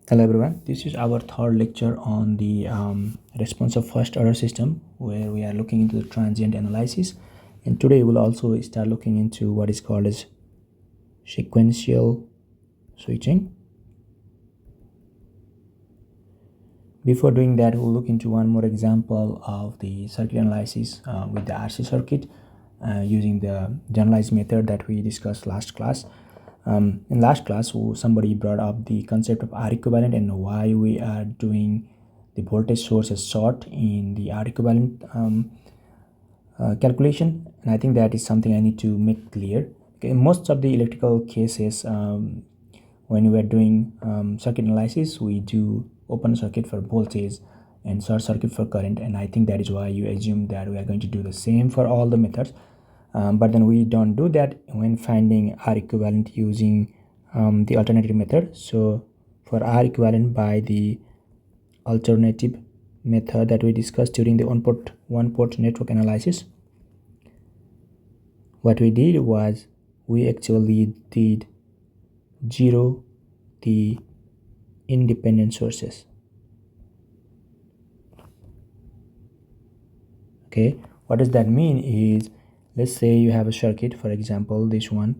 Hello everyone, this is our third lecture on the response of first order system, where we are looking into the transient analysis, and today we'll also start looking into what is called as sequential switching. Before doing that, we'll look into one more example of the circuit analysis with the RC circuit using the generalized method that we discussed last class. In last class, somebody brought up the concept of R equivalent and why we are doing the voltage source as short in the R equivalent calculation, and I think that is something I need to make clear. Okay, in most of the electrical cases, when we are doing circuit analysis, we do open circuit for voltage and short circuit for current, and I think that is why you assume that we are going to do the same for all the methods. But then we don't do that when finding R equivalent using the alternative method. So for R equivalent by the alternative method that we discussed during the one port network analysis, what we did was we actually did zero the independent sources. Okay, what does that mean is, let's say you have a circuit, for example this one,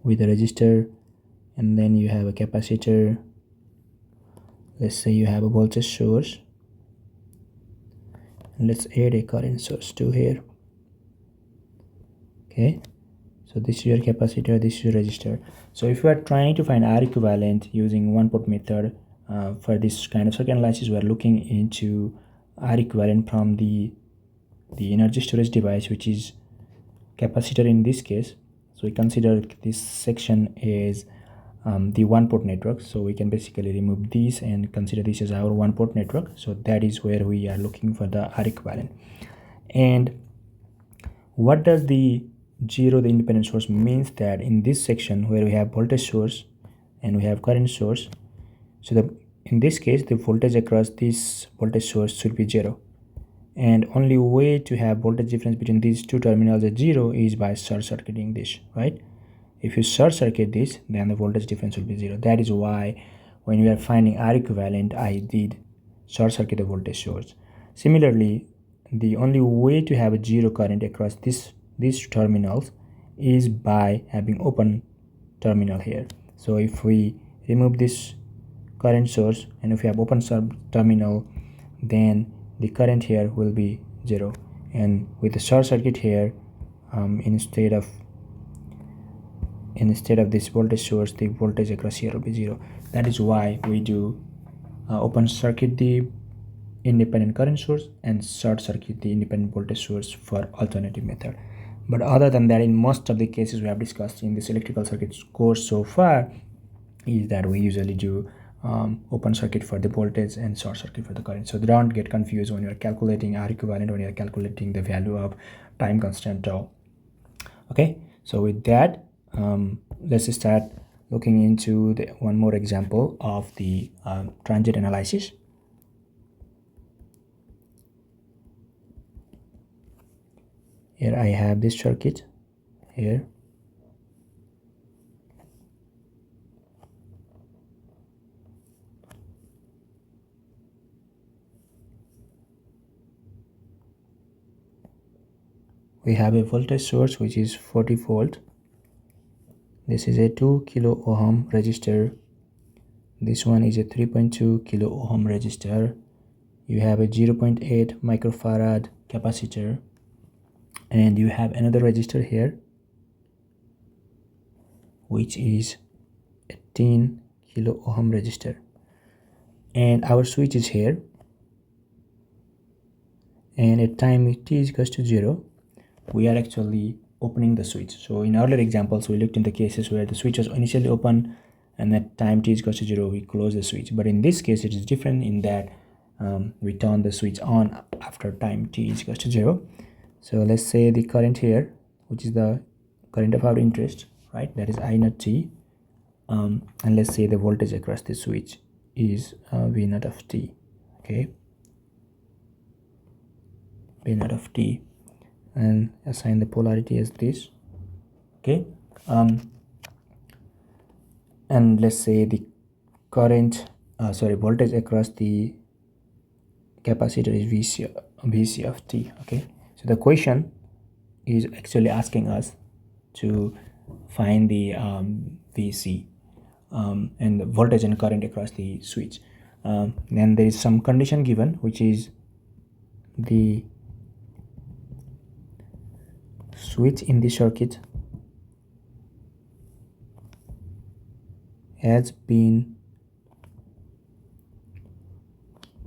with a resistor, and then you have a capacitor. Let's say you have a voltage source, and let's add a current source to here. Okay, so this is your capacitor, this is your resistor. So if you are trying to find R equivalent using one port method for this kind of circuit analysis, we are looking into R equivalent from the energy storage device, which is capacitor in this case. So we consider this section as the one port network, so we can basically remove this and consider this as our one port network. So that is where we are looking for the R equivalent. And what does the zero the independent source means? That in this section where we have voltage source and we have current source, so in this case the voltage across this voltage source should be zero, and only way to have voltage difference between these two terminals at zero is by short circuiting this, right? If you short circuit this, then the voltage difference will be zero. That is why when we are finding R equivalent, I did short circuit the voltage source. Similarly, the only way to have a zero current across these terminals is by having open terminal here. So if we remove this current source and if we have open terminal, then the current here will be zero, and with the short circuit here, instead of this voltage source, the voltage across here will be zero. That is why we do open circuit the independent current source and short circuit the independent voltage source for alternative method. But other than that, in most of the cases we have discussed in this electrical circuits course so far, is that we usually do open circuit for the voltage and short circuit for the current. So don't get confused when you're calculating R equivalent, when you're calculating the value of time constant tau. Okay, so with that, let's start looking into one more example of the transient analysis. Here I have this circuit here. We have a voltage source which is 40 volt. This is a 2 kilo ohm resistor. This one is a 3.2 kilo ohm resistor. You have a 0.8 microfarad capacitor, and you have another resistor here which is a 10 kilo ohm resistor, and our switch is here, and at time t is equals to 0, we are actually opening the switch. So in earlier examples we looked in the cases where the switch was initially open and at time t is equals to 0 we close the switch. But in this case it is different in that we turn the switch on after time t is equals to 0. So let's say the current here, which is the current of our interest, right, that is I naught t, and let's say the voltage across the switch is V naught of t. Okay, V naught of t, and assign the polarity as this. Okay, and let's say the voltage across the capacitor is VC of t. Okay, so the question is actually asking us to find the VC and the voltage and current across the switch. Then there is some condition given, which is the switch in the circuit has been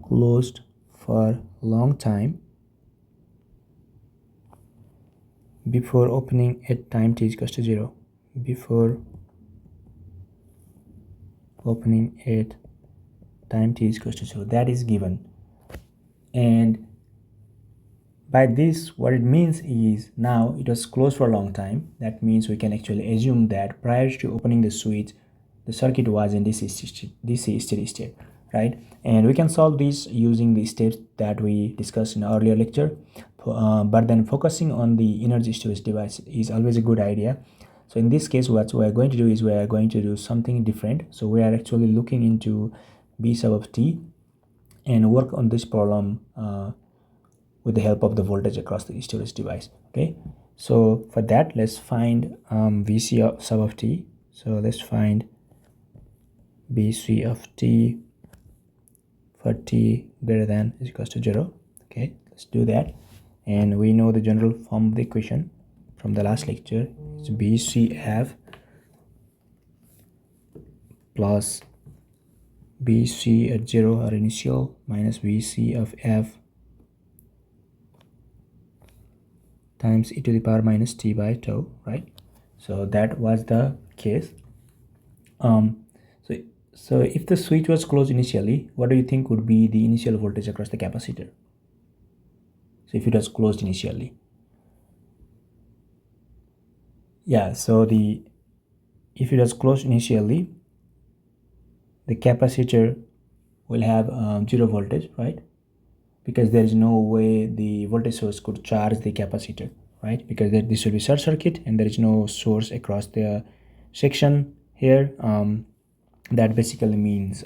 closed for a long time before opening at time t is equals to 0. Before opening at time t is equals to 0, that is given. And by this, what it means is now it was closed for a long time. That means we can actually assume that prior to opening the switch, the circuit was in DC steady state, right? And we can solve this using the steps that we discussed in our earlier lecture. But then focusing on the energy storage device is always a good idea. So in this case, what we are going to do is we are going to do something different. So we are actually looking into B sub of t and work on this problem with the help of the voltage across the storage device. Okay, so for that, let's find VC sub of t. So let's find BC of t for t greater than is equals to 0. Okay, let's do that. And we know the general form of the equation from the last lecture. It's BCF plus BC at 0 or initial minus VC of f times e to the power minus t by tau, right? So that was the case. So if the switch was closed initially, what do you think would be the initial voltage across the capacitor? So if it was closed initially, yeah, so if it was closed initially, the capacitor will have 0 voltage, right? Because there is no way the voltage source could charge the capacitor, right? Because this will be short circuit and there is no source across the section here. That basically means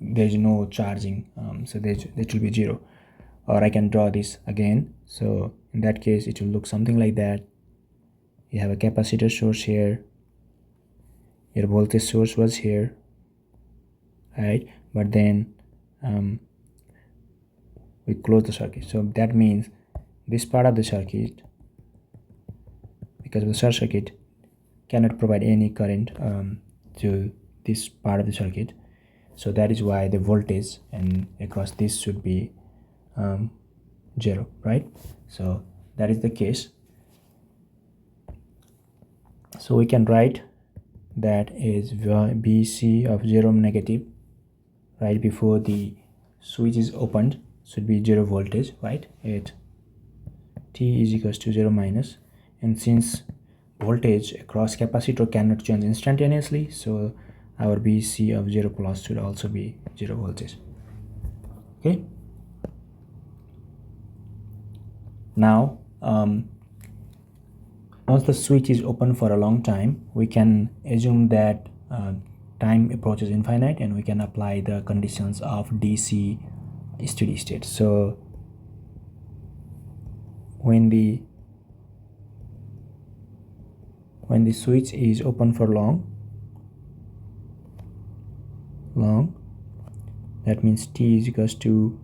there is no charging, so there will be 0. Or I can draw this again. So in that case, it will look something like that. You have a capacitor source here, your voltage source was here, right? But then we close the circuit. So that means this part of the circuit, because of the short circuit, cannot provide any current to this part of the circuit. So that is why the voltage and across this should be 0, right? So that is the case. So we can write that is BC of 0 negative, right before the switch is opened, should be 0 voltage, right, at t is equals to 0 minus. And since voltage across capacitor cannot change instantaneously, so our BC of 0 plus should also be 0 voltage. Okay, now once the switch is open for a long time, we can assume that time approaches infinite and we can apply the conditions of DC steady state. So when the switch is open for long, that means t is equals to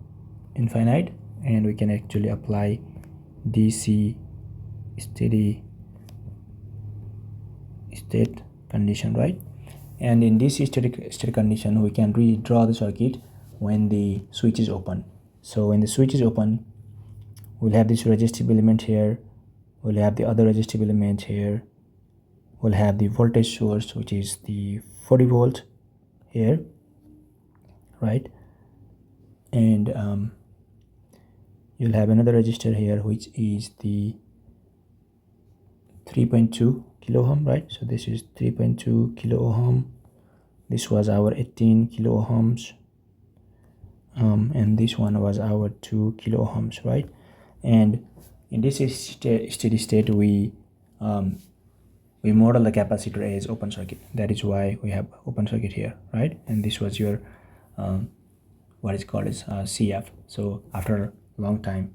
infinite, and we can actually apply DC steady state condition, right? And in this state condition, we can redraw the circuit when the switch is open. So when the switch is open, we'll have this resistive element here, we'll have the other resistive element here, we'll have the voltage source, which is the 40 volt here, right? And you'll have another resistor here, which is the 3.2 kilo ohm, right? So this is 3.2 kilo ohm. This was our 18 kilo ohms, and this one was our 2 kilo ohms, right? And in this steady state, we we model the capacitor as open circuit. That is why we have open circuit here, right? And this was your what is called as CF. So after a long time,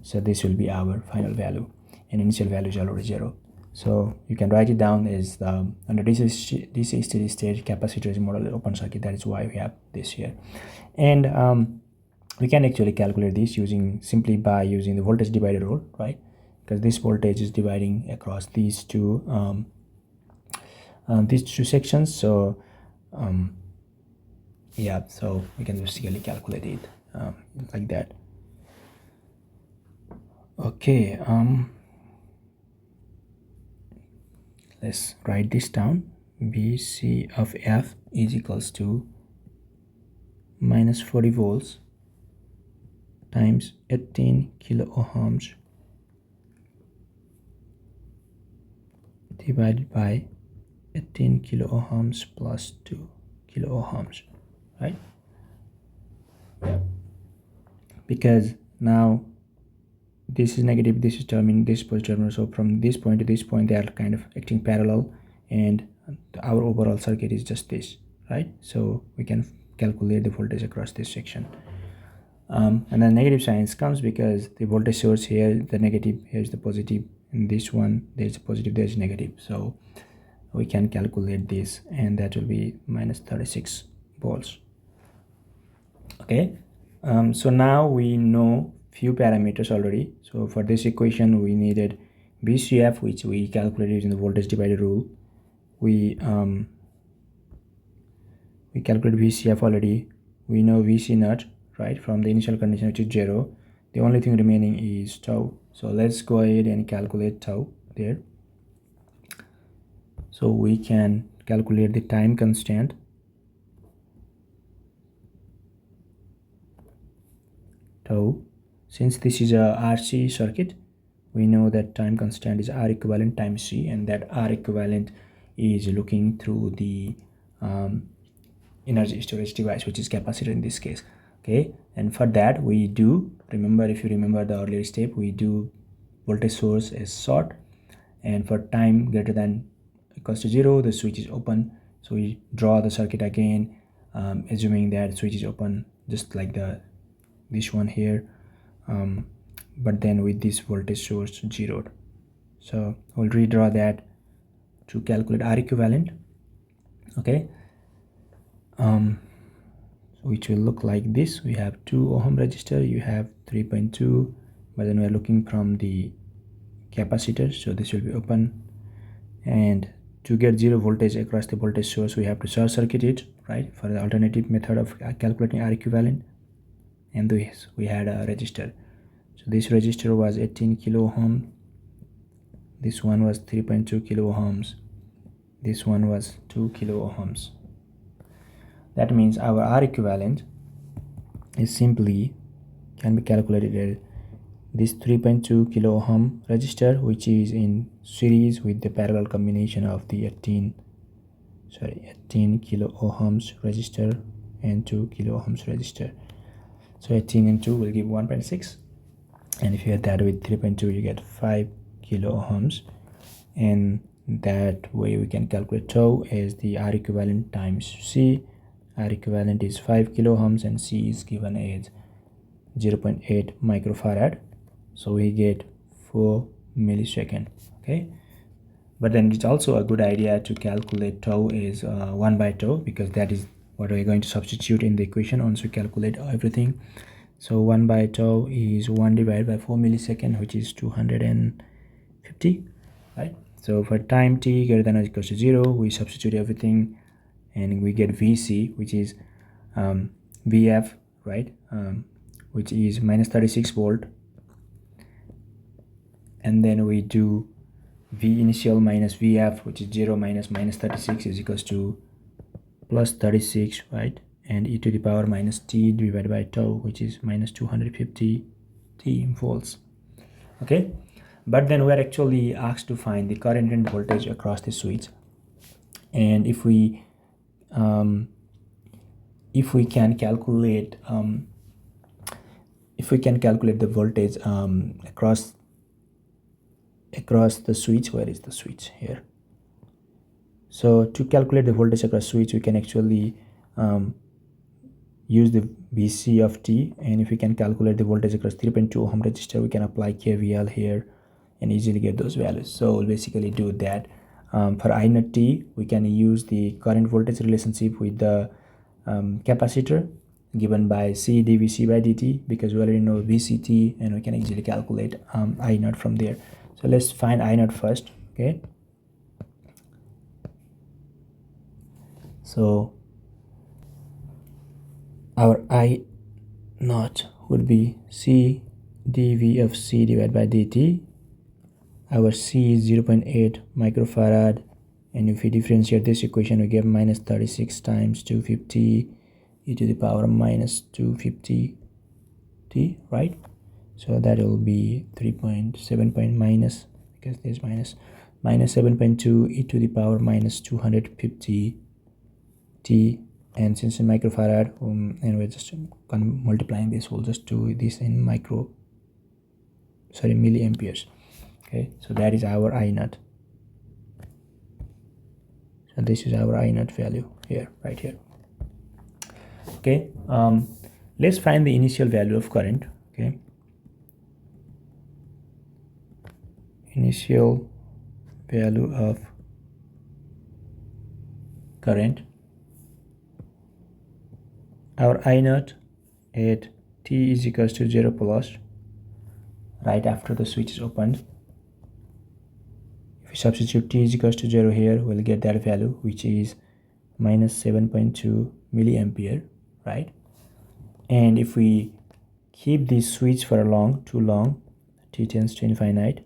so this will be our final value, and initial value is already 0. So you can write it down as under DC steady state capacitor is modeled as open circuit. That is why we have this here. And we can actually calculate this simply by using the voltage divider rule, right? Because this voltage is dividing across these two sections. So yeah, so we can basically calculate it like that. Okay, let's write this down. BC of F is equals to minus 40 volts times 18 kilo ohms divided by 18 kilo ohms plus 2 kilo ohms, right? Yeah. Because now this is negative, this is terminal, this is positive terminal. So from this point to this point, they are kind of acting parallel, and our overall circuit is just this, right? So we can calculate the voltage across this section. And then negative signs comes because the voltage source here, the negative, here's the positive, and this one, there's a positive, there's negative. So we can calculate this, and that will be minus 36 volts. Okay, so now we know few parameters already. So for this equation, we needed BCF, which we calculated using the voltage divider rule. We calculated VCF already. We know VC naught, right, from the initial condition, which is 0. The only thing remaining is tau. So let's go ahead and calculate tau there. So we can calculate the time constant. Tau. Since this is a RC circuit, we know that time constant is R equivalent times C, and that R equivalent is looking through the energy storage device, which is capacitor in this case. Okay, and for that we do, if you remember the earlier step, we do voltage source as short, and for time greater than equals to 0, the switch is open. So we draw the circuit again, assuming that switch is open, just like this one here, but then with this voltage source zeroed. So we'll redraw that to calculate R equivalent. Okay, which will look like this. We have 2 ohm resistor, you have 3.2, but then we're looking from the capacitor, so this will be open. And to get 0 voltage across the voltage source, we have to short circuit it, right, for the alternative method of calculating R equivalent. And this, we had a resistor. So this resistor was 18 kilo ohm, this one was 3.2 kilo ohms, this one was 2 kilo ohms. That means our R equivalent is simply can be calculated as this 3.2 kilo ohm resistor, which is in series with the parallel combination of the 18 kilo ohms resistor and 2 kilo ohms resistor. So 18 and 2 will give 1.6, and if you add that with 3.2, you get 5 kilo ohms, and that way we can calculate tau as the R equivalent times C. R equivalent is 5 kilo ohms and C is given as 0.8 microfarad. So we get 4 millisecond. Okay, but then it's also a good idea to calculate tau as 1 by tau, because that is what we're going to substitute in the equation once we calculate everything. So 1 by tau is 1 divided by 4 millisecond, which is 250, right? So for time t greater than or equals to 0, we substitute everything, and we get VC, which is VF, right, which is minus 36 volt, and then we do V initial minus VF, which is 0 minus 36 is equals to plus 36, right, and e to the power minus t divided by tau, which is minus 250 t volts. Okay, but then we are actually asked to find the current and voltage across the switch, and if we can calculate the voltage across the switch, where is the switch here? So to calculate the voltage across switch, we can actually use the VC of T, and if we can calculate the voltage across 3.2 ohm resistor, we can apply KVL here and easily get those values. So we'll basically do that. For I naught T, we can use the current voltage relationship with the capacitor given by C dVc by dt, because we already know VCT and we can easily calculate I naught from there. So let's find I naught first. Okay, so our I naught would be C dV of C divided by dt. Our C is 0.8 microfarad, and if we differentiate this equation, we get minus 36 times 250 e to the power minus 250 t, right? So that will be 3.7 point minus, because there's minus 7.2 e to the power minus 250 t, and since in microfarad, and we're just multiplying this, we'll just do this in milliamperes. Okay, so that is our I naught. So this is our I naught value here, right here. Okay, let's find the initial value of current. Okay, initial value of current. Our I naught at t is equals to 0 plus, right after the switch is opened. If we substitute t is equals to 0 here, we'll get that value, which is minus 7.2 milliampere, right? And if we keep this switch for too long, t tends to infinite,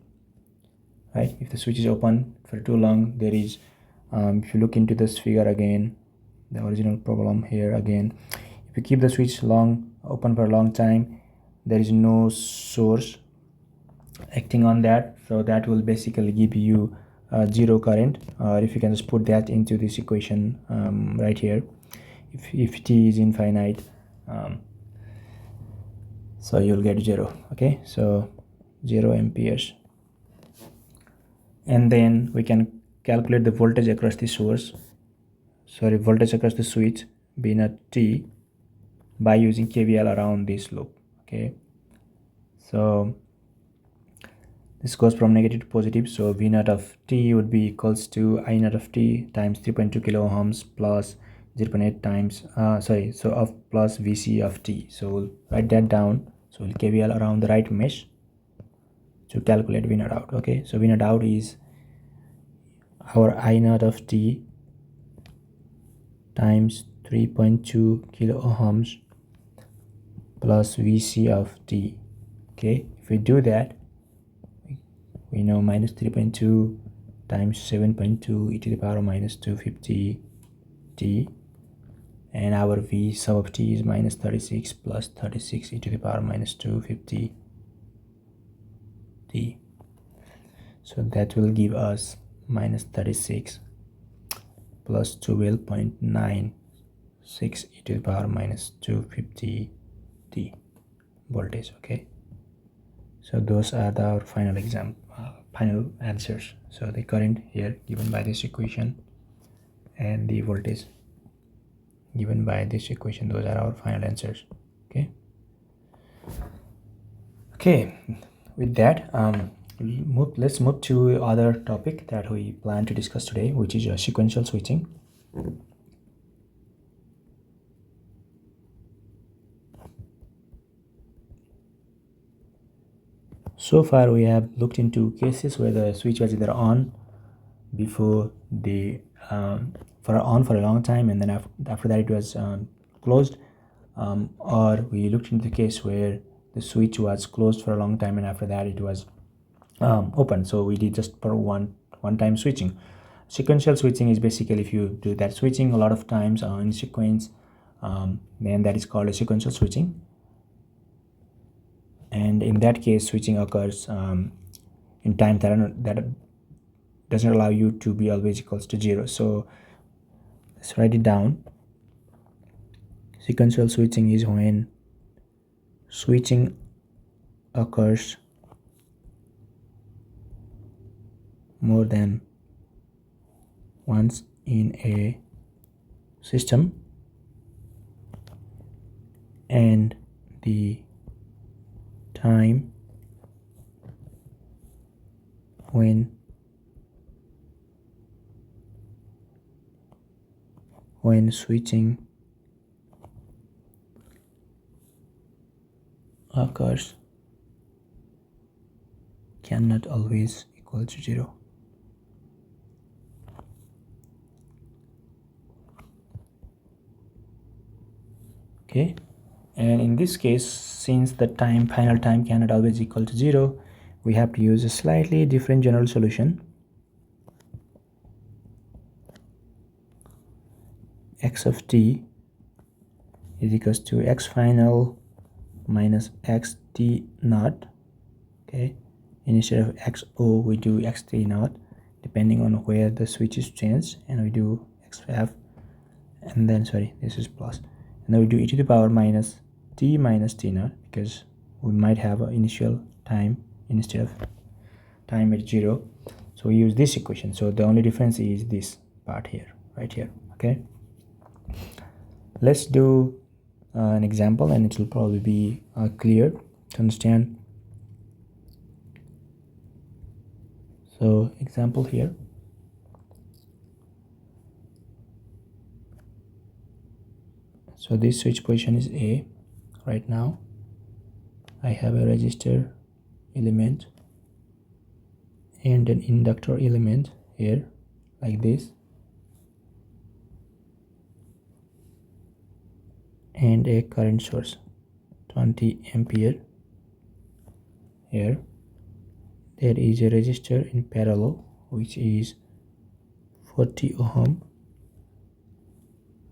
right? If the switch is open for too long, there is, if you look into this figure again, the original problem here again, if you keep the switch open for a long time, there is no source acting on that, so that will basically give you zero current. Or if you can just put that into this equation right here, if t is infinite, so you'll get 0. Okay, so 0 amperes. And then we can calculate the voltage across the voltage across the switch V naught T by using KVL around this loop. Okay, so this goes from negative to positive, so V naught of T would be equals to I naught of T times 3.2 kilo ohms plus 0.8 times plus VC of T. So we'll write that down. So we'll KVL around the right mesh to calculate V naught out. Okay, so V naught out is our I naught of T times 3.2 kilo ohms plus VC of T. Okay, if we do that, we know minus 3.2 times 7.2 e to the power minus 250 t, and our V sub of t is minus 36 plus 36 e to the power minus 250 t. So that will give us minus 36 plus 12.96 e to the power minus 250 t voltage. Okay, so those are our final answers. So the current here given by this equation and the voltage given by this equation, those are our final answers. Okay, with that, let's move to other topic that we plan to discuss today, which is sequential switching. So far we have looked into cases where the switch was either on before the for a long time, and then after that it was closed, or we looked into the case where the switch was closed for a long time and after that it was open. So we did just for one time switching. Sequential switching is basically if you do that switching a lot of times in sequence, then that is called a sequential switching. And in that case, switching occurs in time that doesn't allow you to be always equals to 0. So let's write it down. Sequential switching is when switching occurs more than once in a system and the time when switching occurs cannot always equal to 0. Okay, and in this case, since the final time cannot always equal to 0, we have to use a slightly different general solution. X of t is equals to x final minus x t naught. Okay, instead of xo we do x t naught depending on where the switch is changed, and we do xf, and then this is plus, and then we do e to the power minus t naught because we might have an initial time instead of time at 0. So we use this equation. So the only difference is this part here, right here. Okay, let's do an example, and it will probably be clear to understand. So example here. So this switch position is A. Right now I have a resistor element and an inductor element here like this, and a current source 20 ampere here. There is a resistor in parallel which is 40 ohm.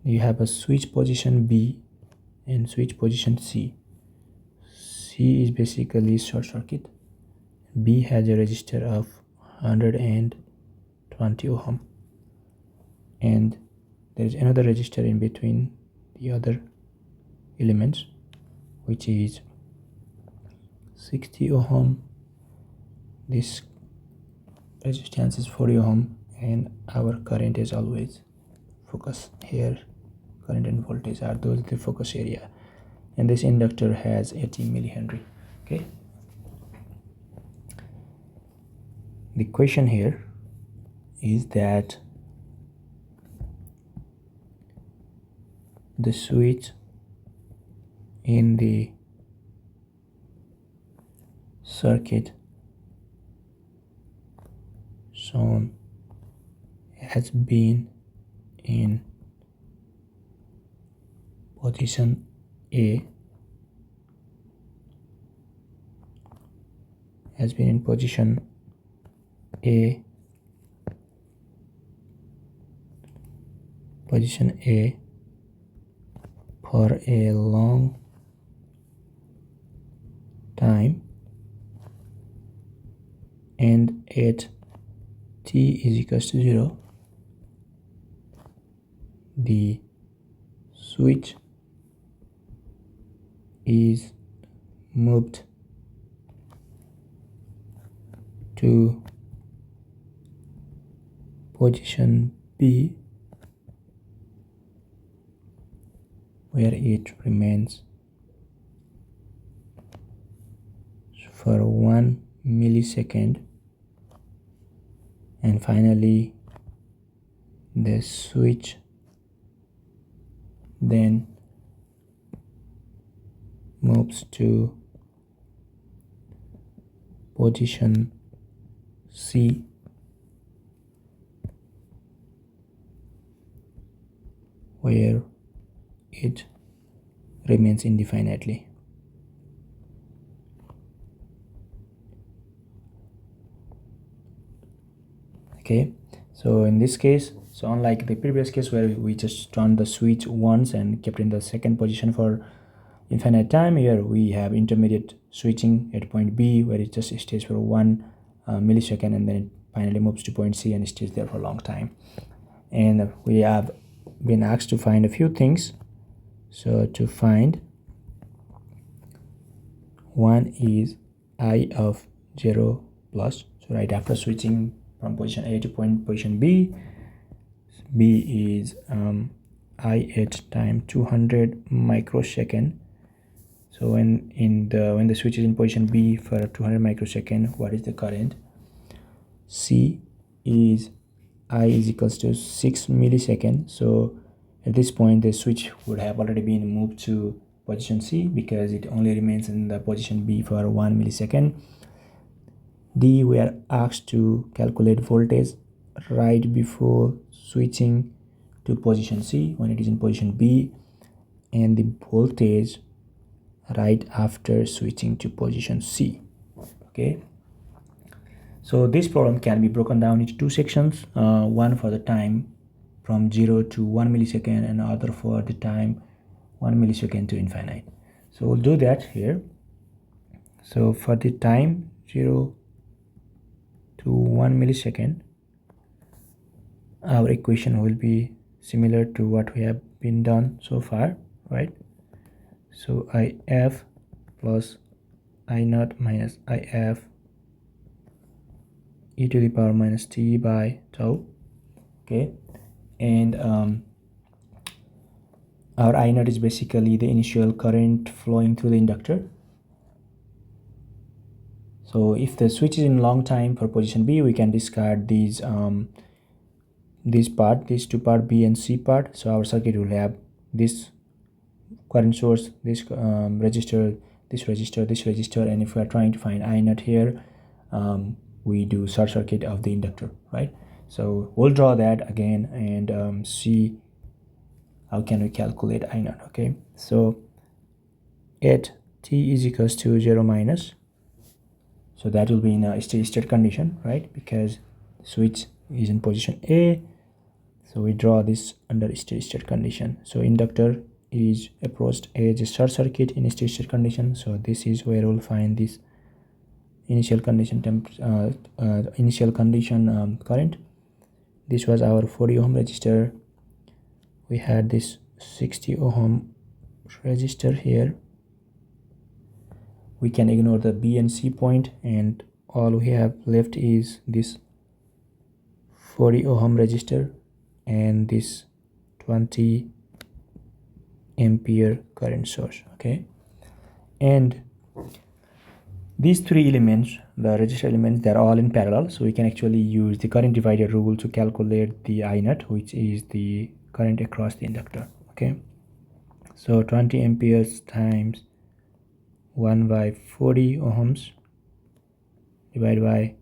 You have a switch position B and switch position C. C is basically short circuit. B has a resistor of 120 ohm, and there is another resistor in between the other elements which is 60 ohm. This resistance is 40 ohm, and our current is always focus here. Current and voltage are those the focus area, and this inductor has 80 millihenry. Okay, the question here is that the switch in the circuit shown has been in position A, position A for a long time, and at t is equals to 0, the switch is moved to position B, where it remains for 1 millisecond, and finally the switch then moves to position C, where it remains indefinitely. Okay, so in this case, so unlike the previous case where we just turned the switch once and kept in the second position for infinite time, here we have intermediate switching at point B where it just stays for 1 millisecond, and then it finally moves to point C and stays there for a long time. And we have been asked to find a few things. So to find, one is I of 0 plus, so right after switching from position A to position B, B is I at time 200 microsecond. So when the switch is in position B for 200 microsecond, what is the current? C is I is equals to 6 millisecond. So at this point the switch would have already been moved to position C because it only remains in the position B for 1 millisecond. D, we are asked to calculate voltage right before switching to position C when it is in position B, and the voltage right after switching to position C. Okay, so this problem can be broken down into two sections, one for the time from 0 to 1 millisecond and other for the time 1 millisecond to infinite. So we'll do that here. So for the time 0 to 1 millisecond, our equation will be similar to what we have been done so far, right? So IF plus I naught minus IF e to the power minus t by tau. Okay, and our I naught is basically the initial current flowing through the inductor. So if the switch is in long time for position B, we can discard these two part B and C part. So our circuit will have this current source, this resistor, this resistor, this resistor, and if we are trying to find I naught here, we do short circuit of the inductor, right? So we'll draw that again and see how can we calculate I naught. Okay, so at t is equals to 0 minus, so that will be in a steady state condition, right? Because switch is in position A, so we draw this under steady state condition. So inductor is approached as a short circuit in steady state condition. So this is where we'll find this initial condition current. This was our 40 ohm resistor. We had this 60 ohm resistor here. We can ignore the B and C point, and all we have left is this 40 ohm resistor and this 20 ampere current source. Okay, and these three elements, the resistor elements, they're all in parallel, so we can actually use the current divider rule to calculate the I naught, which is the current across the inductor. Okay, so 20 amperes times 1 by 40 ohms divided by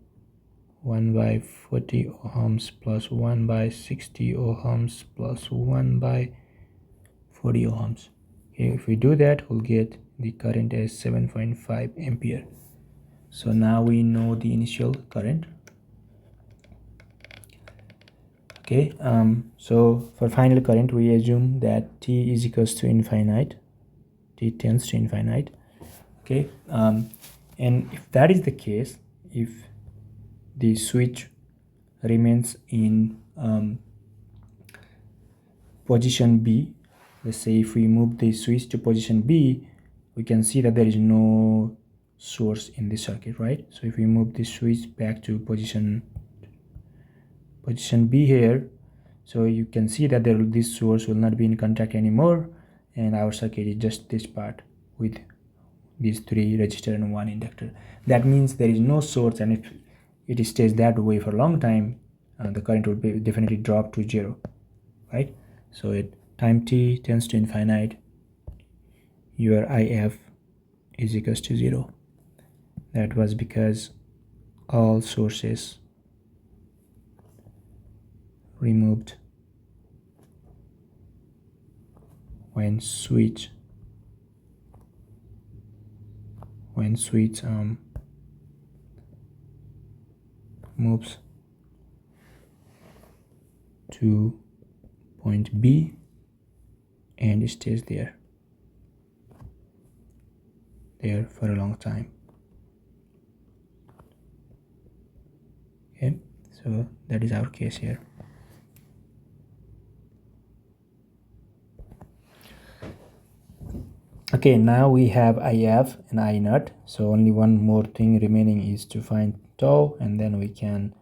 1 by 40 ohms plus 1 by 60 ohms plus 1 by 40 ohms. Okay, if we do that, we'll get the current as 7.5 ampere. So now we know the initial current. Okay, so for final current, we assume that t is equals to infinite, t tends to infinite. Okay, and if that is the case, if the switch remains in position B, let's say if we move the switch to position B, we can see that there is no source in the circuit, right? So if we move the switch back to position B here, so you can see that this source will not be in contact anymore, and our circuit is just this part with these three resistor and one inductor. That means there is no source, and if it stays that way for a long time, the current will be definitely drop to 0, right? So at time t tends to infinite, your IF is equals to 0. That was because all sources removed when switch moves to point B and stays there for a long time. Okay, so that is our case here. Okay, now we have IF and I naught, so only one more thing remaining is to find tau, and then we can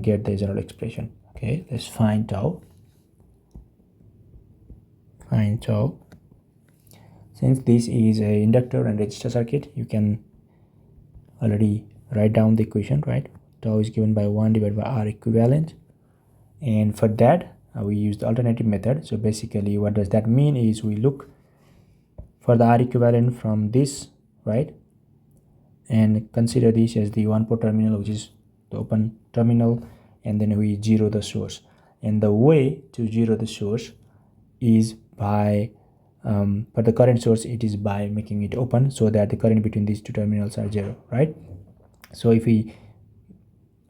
get the general expression. Okay, let's find tau. find tau. Since this is a inductor and resistor circuit, you can already write down the equation, right? Tau is given by 1 divided by R equivalent, and for that we use the alternative method. So basically what does that mean is we look for the R equivalent from this, right, and consider this as the one port terminal, which is the open terminal, and then we zero the source. And the way to zero the source is by for the current source, it is by making it open so that the current between these two terminals are zero, right? So if we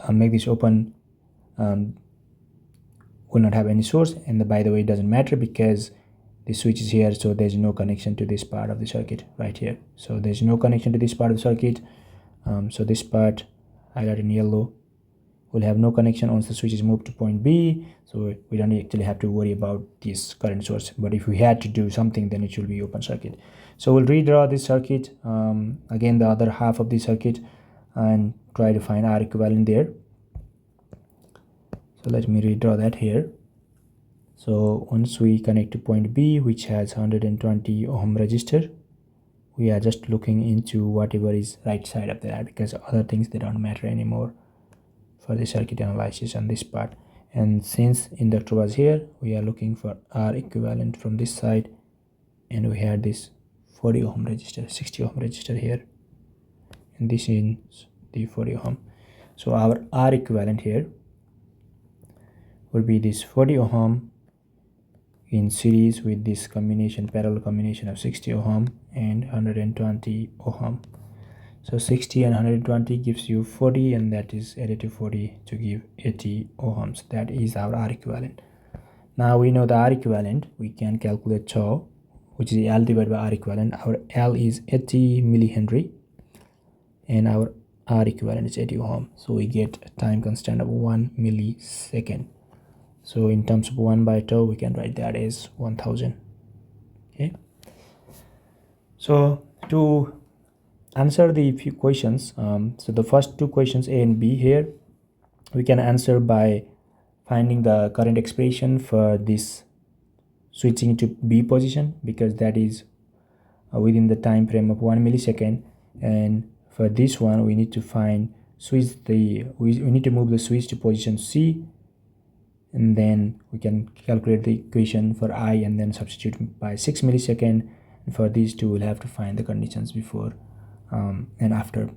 make this open, will not have any source, and by the way, it doesn't matter because the switch is here, so there's no connection to this part of the circuit right here. So there's no connection to this part of the circuit. So this part highlighted in yellow will have no connection once the switch is moved to point B, so we don't actually have to worry about this current source. But if we had to do something, then it should be open circuit. So we'll redraw this circuit, again the other half of the circuit, and try to find R equivalent there. So let me redraw that here. So once we connect to point B, which has 120 ohm resistor, we are just looking into whatever is right side of that, because other things, they don't matter anymore for the circuit analysis on this part. And since inductor was here, we are looking for R equivalent from this side, and we had this 40 ohm resistor, 60 ohm resistor here, and this is the 40 ohm. So our R equivalent here will be this 40 ohm in series with this combination, parallel combination of 60 ohm and 120 ohm. So 60 and 120 gives you 40, and that is added to 40 to give 80 ohms. That is our R equivalent. Now we know the R equivalent, we can calculate tau, which is L divided by R equivalent. Our L is 80 millihenry and our R equivalent is 80 ohm. So we get a time constant of 1 millisecond. So in terms of 1 by tau, we can write that as 1000. Okay. So to answer the few questions, so the first two questions, A and B here, we can answer by finding the current expression for this switching to B position, because that is within the time frame of 1 millisecond. And for this one, we need to find we need to move the switch to position C, and then we can calculate the equation for I and then substitute by 6 millisecond. And for these two, we'll have to find the conditions before and after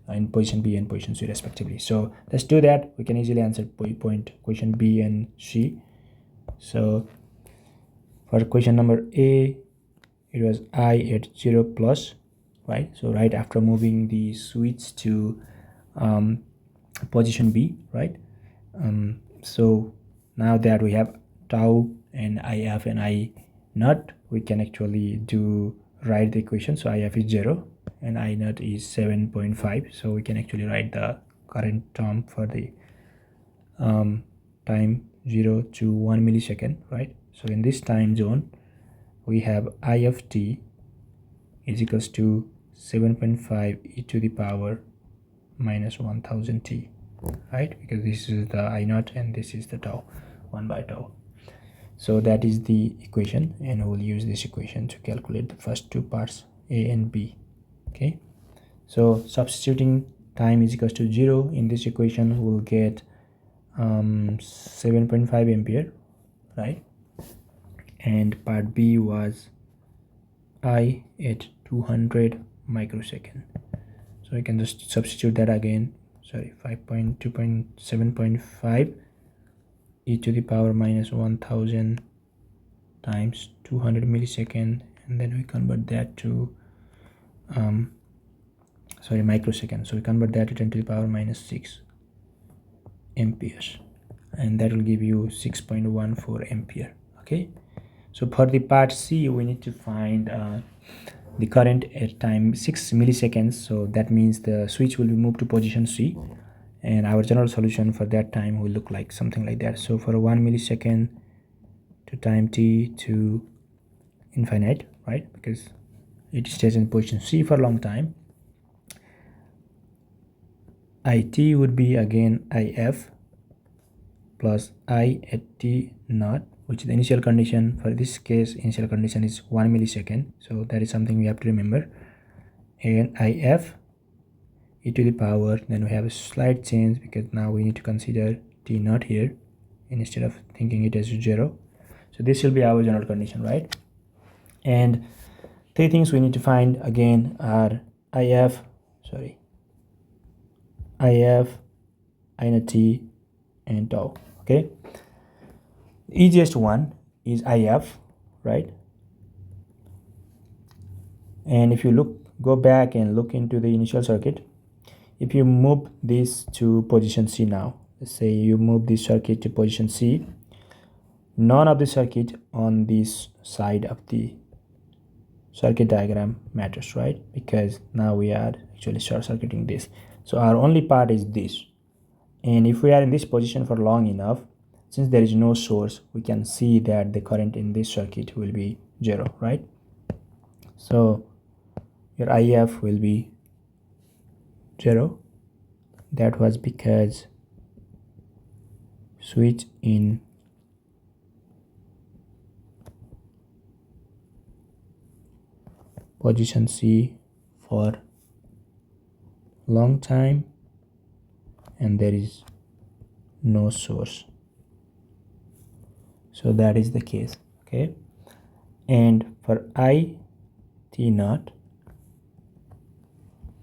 in position B and position C respectively. So let's do that. We can easily answer question B and C. So for question number A, it was I at 0 plus, right? So right after moving the switch to position B, right? So now that we have tau and IF and I naught, we can actually write the equation. So IF is 0 and I naught is 7.5. So we can actually write the current term for the time 0 to 1 millisecond, right? So in this time zone, we have I of t is equals to 7.5 e to the power minus 1000 t, right? Because this is the I naught and this is the tau, 1 by tau. So that is the equation, and we'll use this equation to calculate the first two parts, A and B. Okay, so substituting time is equals to 0 in this equation, we'll get 7.5 ampere, right? And part B was I at 200 microsecond. So I can just substitute that again. Sorry, 7.5 e to the power minus 1000 times 200 millisecond, and then we convert that to microsecond. So we convert that to 10 to the power minus 6 amperes, and that will give you 6.14 ampere. Okay, so for the part C, we need to find the current at time 6 milliseconds. So that means the switch will be moved to position C, and our general solution for that time will look like something like that. So for 1 millisecond to time t to infinite, right, because it stays in position C for a long time, it would be again if plus I at t naught which is the initial condition. For this case, initial condition is 1 millisecond, so that is something we have to remember. And if e to the power, then we have a slight change because now we need to consider t naught here instead of thinking it as 0. So this will be our general condition, right? And three things we need to find again are if, I naught t, and tau. Okay, the easiest one is if, right? And if you go back and look into the initial circuit, if you move this to position C now, let's say you move this circuit to position C, none of the circuit on this side of the circuit diagram matters, right? Because now we are actually short circuiting this. So our only part is this. And if we are in this position for long enough, since there is no source, we can see that the current in this circuit will be 0, right? So your IF will be 0. That was because switch in position C for long time and there is no source. So that is the case. Okay, and for I t naught,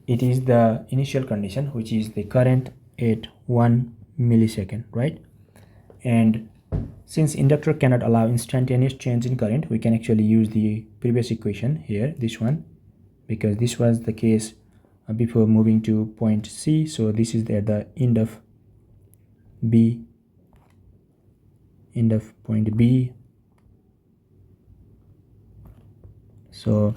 it is the initial condition, which is the current at 1 millisecond, right? And since inductor cannot allow instantaneous change in current, we can actually use the previous equation here, this one, because this was the case before moving to point C. So this is at the end of point B. So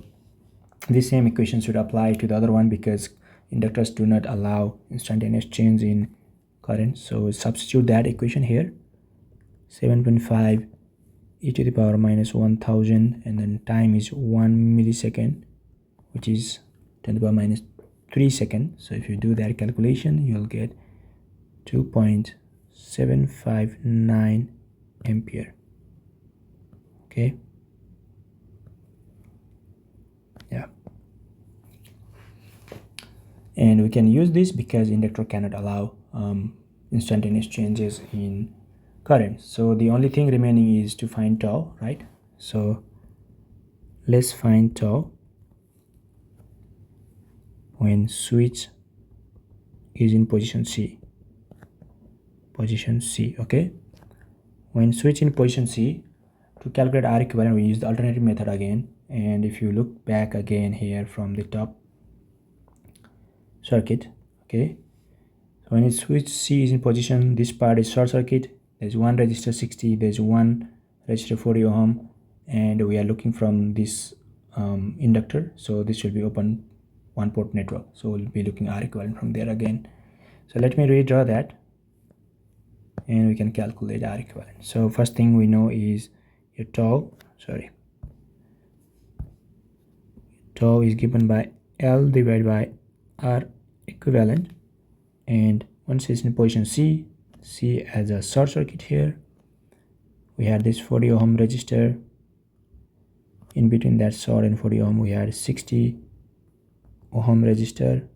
this same equation should apply to the other one because inductors do not allow instantaneous change in current. So substitute that equation here, 7.5 e to the power minus 1000, and then time is 1 millisecond, which is 10 to the power minus 3 seconds. So if you do that calculation, you'll get 2.759 ampere. Okay, yeah, and we can use this because inductor cannot allow instantaneous changes in current. So the only thing remaining is to find tau, right? So let's find tau when switch is in position C. Okay, when switch in position C, to calculate R equivalent we use the alternative method again. And if you look back again here from the top circuit, okay, so when switch C is in position, this part is short circuit. There's one resistor 60, there's one resistor 40 ohm, and we are looking from this inductor, so this will be open one port network, so we'll be looking R equivalent from there again. So let me redraw that and we can calculate R equivalent. So first thing we know is your tau is given by L divided by R equivalent, and once it's in position C as a short circuit here, we had this 40 ohm resistor. In between that short and 40 ohm we had 60 ohm resistor,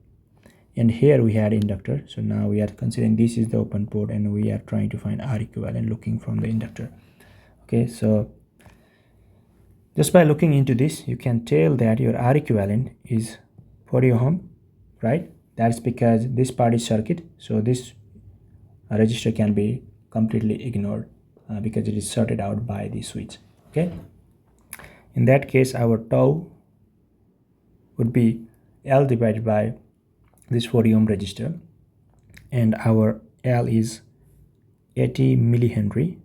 and here we had inductor. So now we are considering this is the open port and we are trying to find R equivalent looking from the inductor. Okay, so just by looking into this you can tell that your R equivalent is 40 ohm, right? That's because this part is circuit, so this resistor can be completely ignored because it is sorted out by the switch. Okay, in that case our tau would be L divided by this 40 ohm resistor, and our L is 80 millihenry.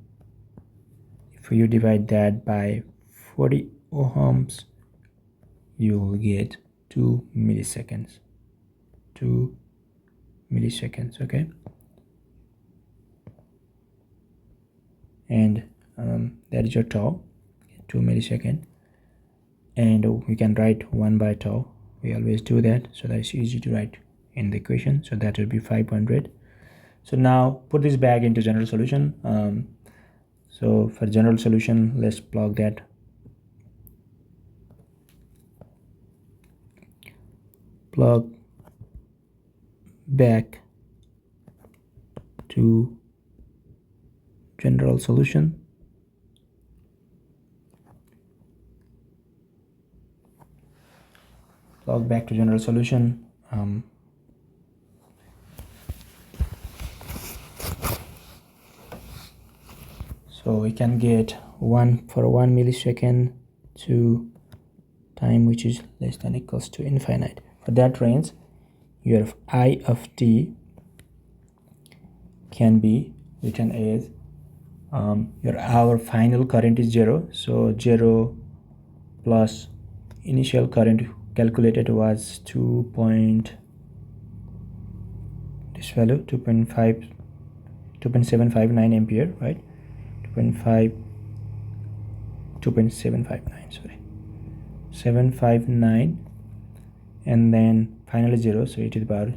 If you divide that by 40 ohms, you will get 2 milliseconds. Okay, and that is your tau, 2 milliseconds, and we can write 1 by tau. We always do that, so that is easy to write in the equation. So that will be 500. So now put this back into general solution. So for general solution, let's plug that. Plug back to general solution. Plug back to general solution. So we can get 1 for 1 millisecond to time which is less than equals to infinite. For that range, your I of t can be written as our final current is 0, so 0 plus initial current calculated was 2 point, this value 2.759 ampere, right? 2.759, sorry, 759, and then finally 0, so e to the power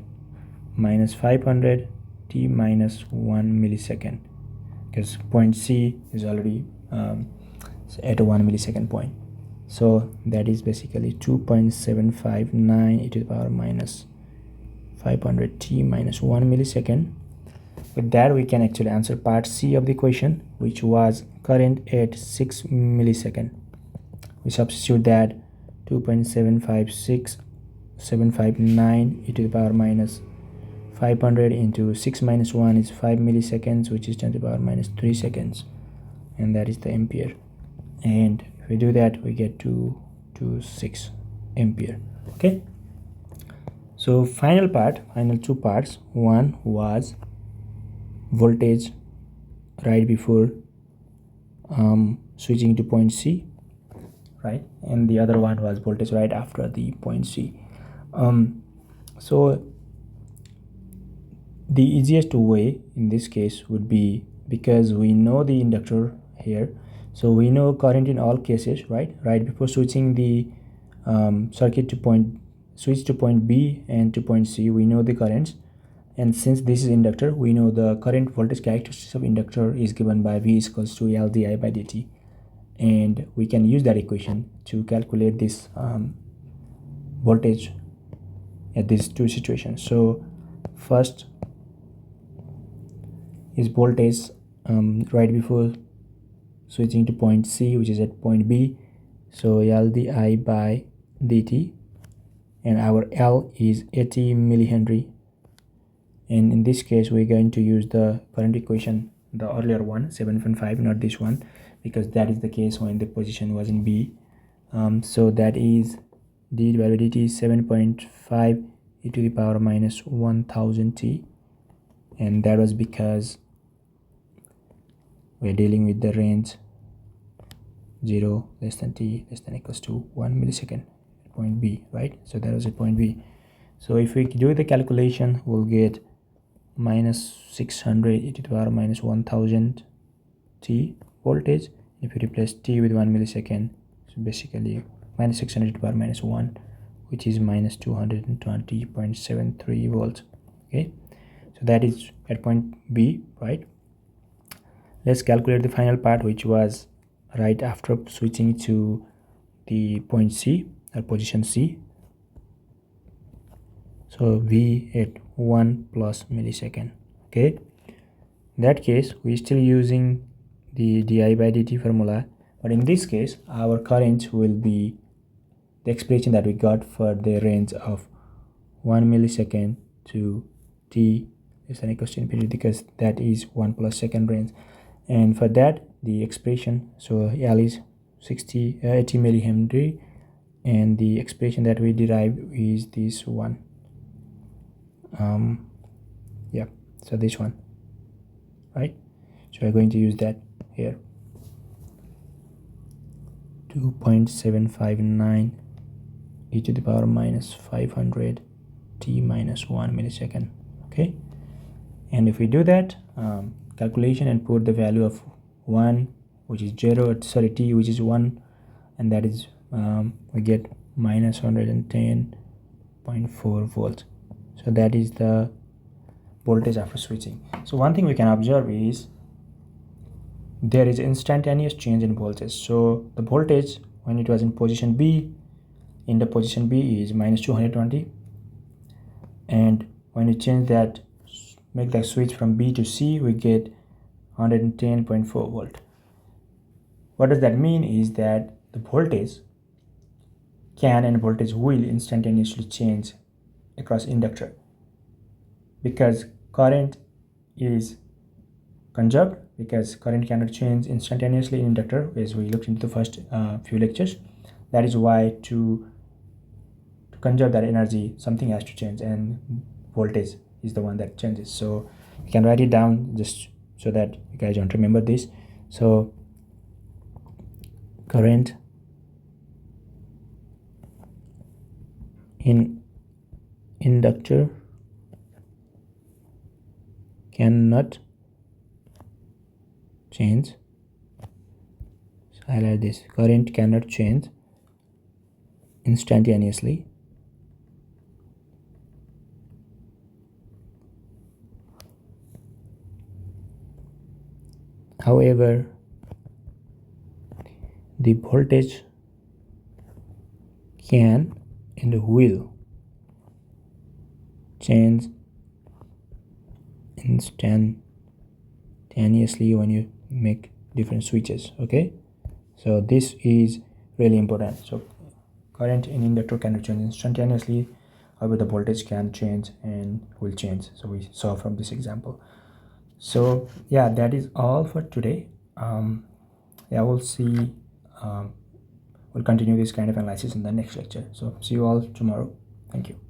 minus 500 t minus 1 millisecond, because point C is already at a 1 millisecond point. So that is basically 2.759 e to the power minus 500 t minus 1 millisecond. With that, we can actually answer part C of the equation, which was current at 6 millisecond. We substitute that 2.756759 e to the power minus 500 into 6 minus 1 is 5 milliseconds, which is 10 to the power minus 3 seconds, and that is the ampere. And if we do that, we get 226 ampere. Okay, so final two parts. One was voltage right before switching to point C, right, and the other one was voltage right after the point C. So the easiest way in this case would be, because we know the inductor here, so we know current in all cases, right before switching the circuit to switch to point B and to point C, we know the currents. And since this is inductor, we know the current voltage characteristics of inductor is given by V is equals to L di by dt, and we can use that equation to calculate this voltage at these two situations. So first is voltage right before switching to point C, which is at point B, so L di by dt, and our L is 80 millihenry. And in this case, we're going to use the current equation, the earlier one, 7.5, not this one, because that is the case when the position was in B. So that is d by dt 7.5 e to the power minus 1000 t, and that was because we're dealing with the range 0 less than t less than equals to 1 millisecond at point B, right? So that was at point B. So if we do the calculation, we'll get minus 600 e to the power minus 1000 t voltage. If you replace t with 1 millisecond, so basically minus 600 e to the power minus 1, which is minus 220.73 volts. Okay, so that is at point B, right? Let's calculate the final part, which was right after switching to the point C or position C. So V at 1 plus millisecond. Okay, in that case we're still using the di by dt formula, but in this case our current will be the expression that we got for the range of 1 millisecond to t less than equals to infinity, because that is 1 plus second range. And for that, the expression, so L is 80 millihenry, and the expression that we derive is this one. Yeah, so this one, right? So we're going to use that here, 2.759 e to the power minus 500 t minus 1 millisecond. Okay, and if we do that calculation and put the value of 1, which is 0, sorry, t which is 1, and that is we get minus 110.4 volts. So that is the voltage after switching. So one thing we can observe is there is instantaneous change in voltage. So the voltage when it was in position B, in the position B is minus 220, and when you change that, make the switch from B to C, we get 110.4 volt. What does that mean is that the voltage can and voltage will instantaneously change across inductor, because current is conserved, because current cannot change instantaneously in inductor, as we looked into the first few lectures. That is why to conserve that energy, something has to change, and voltage is the one that changes. So you can write it down just so that you guys don't remember this. So current in inductor cannot change. So highlight this: current cannot change instantaneously. However, the voltage can and will change instantaneously when you make different switches. Okay, so this is really important. So current in inductor cannot change instantaneously, however the voltage can change and will change. So we saw from this example. So yeah, that is all for today. Yeah, we'll see, we'll continue this kind of analysis in the next lecture. So see you all tomorrow. Thank you.